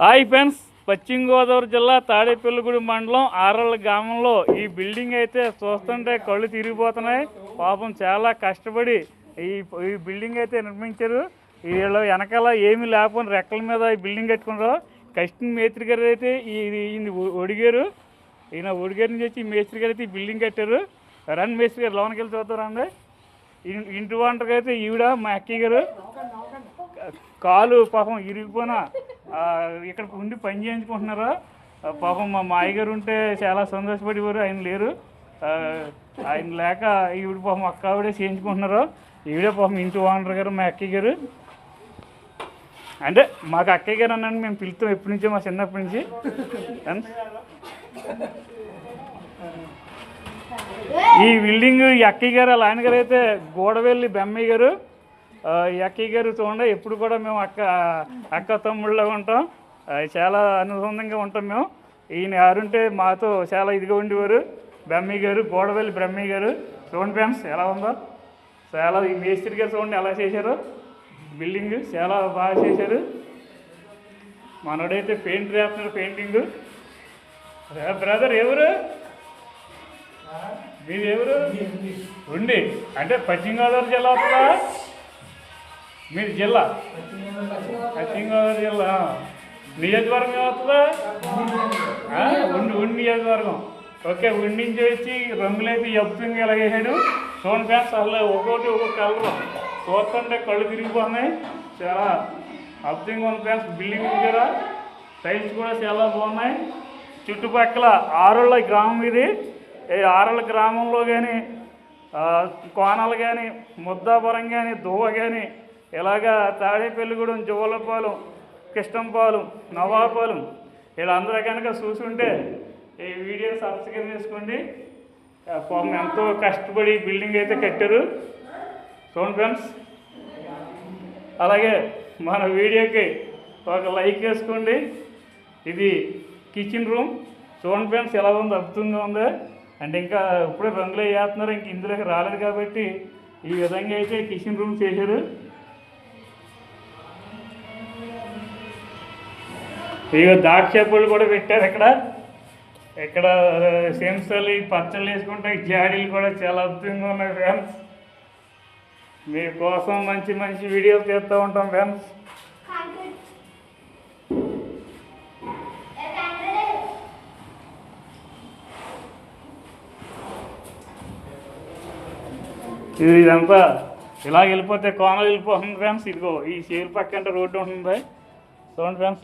Hi friends, పశ్చిమ గోదావరి జిల్లా తాడేపల్లిగూడెం మండలం ఆరళ్ళ గ్రామంలో ఈ బిల్డింగ్ అయితే చూస్తుంటే కళ్ళు తిరిగిపోతున్నాయి. పాపం చాలా కష్టపడి ఈ బిల్డింగ్ అయితే నిర్మించారు. వీళ్ళు వెనకాల ఏమీ లేకపోయినా రెక్కల మీద ఈ బిల్డింగ్ కట్టుకున్నారు. కృష్ణ మేస్త్రి గారు అయితే ఈయన ఒడిగారు. ఈయన ఒడిగారి నుంచి వచ్చి ఈ మేస్త్రి గారు అయితే ఈ బిల్డింగ్ కట్టారు. రన్ మేస్త్రి గారు లోనికి వెళ్ళి చూస్తారండి. ఇంటి వంటగా అయితే ఈవిడ మా అక్కయ్య గారు కాలు పాపం ఇరిగిపోయినా ఇక్కడ ఉండి పని చేయించుకుంటున్నారు. పాపం మా మాయగారు ఉంటే చాలా సంతోషపడేవారు, ఆయన లేరు. ఆయన లేక ఈవిడ పాపం అక్క ఆవిడే చేయించుకుంటున్నారు. ఈవిడే పాపం ఇంటి ఓనర్ గారు మా అక్కయ్య గారు. అంటే మాకు అక్కయ్య గారు అన్నాను మేము పిలుస్తాం ఎప్పటి నుంచో, మా చిన్నప్పటి నుంచి. ఈ బిల్డింగ్ ఈ అక్కయ్య గారు వాళ్ళ ఆయన గారు అయితే గోడవెల్లి బెమ్మయ్య గారు. ఈ అక్కయ్య గారు చూడండి, ఎప్పుడు కూడా మేము అక్క తమ్ముళ్ళగా ఉంటాం, చాలా అనుబంధంగా ఉంటాం మేము. ఈయన ఎవరుంటే మాతో చాలా ఇదిగా ఉండేవారు. బ్రహ్మయ్య గారు, గోడవెల్లి బ్రహ్మయ్య గారు. చూడండి ఫ్రెండ్స్ ఎలా ఉందో, చాలా ఈ మేస్త్రి గారు చూడండి ఎలా చేశారు. బిల్డింగ్ చాలా బాగా చేశారు. మనోడైతే పెయింట్ వేస్తున్నారు, పెయింటింగ్. బ్రదర్ ఎవరు మీరు? ఎవరు ఉండి అంటే పశ్చిమ గోదావరి జిల్లా అవుతుందా మీరు? జిల్లా పశ్చిమ గోదావరి జిల్లా. నియోజకవర్గం ఏమవుతుందా? ఉండి నియోజకవర్గం. ఓకే, ఉండి నుంచి వచ్చి రంగులైతే ఎప్పుతుంది ఇలా వేసాడు. చూడండి ఫ్యాన్స్ అసలు ఒక్కొక్కటి ఒక్కొక్క కలరు చూస్తుంటే కళ్ళు తిరిగిపోతున్నాయి. చాలా అద్భుతంగా ఉంది ఫ్యాన్స్. బిల్డింగ్ దగ్గర టైల్స్ కూడా చాలా బాగున్నాయి. చుట్టుపక్కల ఆరళ్ళ గ్రామం ఇది. ఈ ఆరళ్ళ గ్రామంలో కానీ కోనాలు కానీ ముద్దాపురం కానీ దువ్వ కానీ ఇలాగా తాడేపల్లిగూడెం, జోలపాలెం, కృష్ణంపాలెం, నవాపాలెం వీళ్ళందరూ కనుక చూసుంటే ఈ వీడియో సబ్స్క్రైబ్ చేసుకోండి. పాపం ఎంతో కష్టపడి బిల్డింగ్ అయితే కట్టారు. చూడండి ఫ్రెండ్స్. అలాగే మన వీడియోకి ఒక లైక్ వేసుకోండి. ఇది కిచెన్ రూమ్. చూడండి ఫ్రెండ్స్ ఎలా ఉందో, అద్భుతంగా ఉంది. అంటే ఇంకా ఇప్పుడే రంగులు వేస్తున్నారు, ఇంక ఇందులోకి రాలేదు కాబట్టి ఈ విధంగా అయితే కిచెన్ రూమ్ చేశారు. ఇక ద్రాక్ష పళ్ళు కూడా పెట్టారు ఇక్కడ. ఇక్కడ సెంసలు పచ్చళ్ళు వేసుకుంటే జాడీలు కూడా చాలా అద్భుతంగా ఉన్నాయి ఫ్రెండ్స్. మీకోసం మంచి మంచి వీడియోలు చేస్తూ ఉంటాం ఫ్రెండ్స్. ఇదంతా ఇలా వెళ్ళిపోతే కోనలు వెళ్ళిపోతుంది ఫ్రెండ్స్. ఇదిగో ఈ చేరు పక్క అంటే రోడ్డు ఉంటుంది. చూడండి ఫ్రెండ్స్.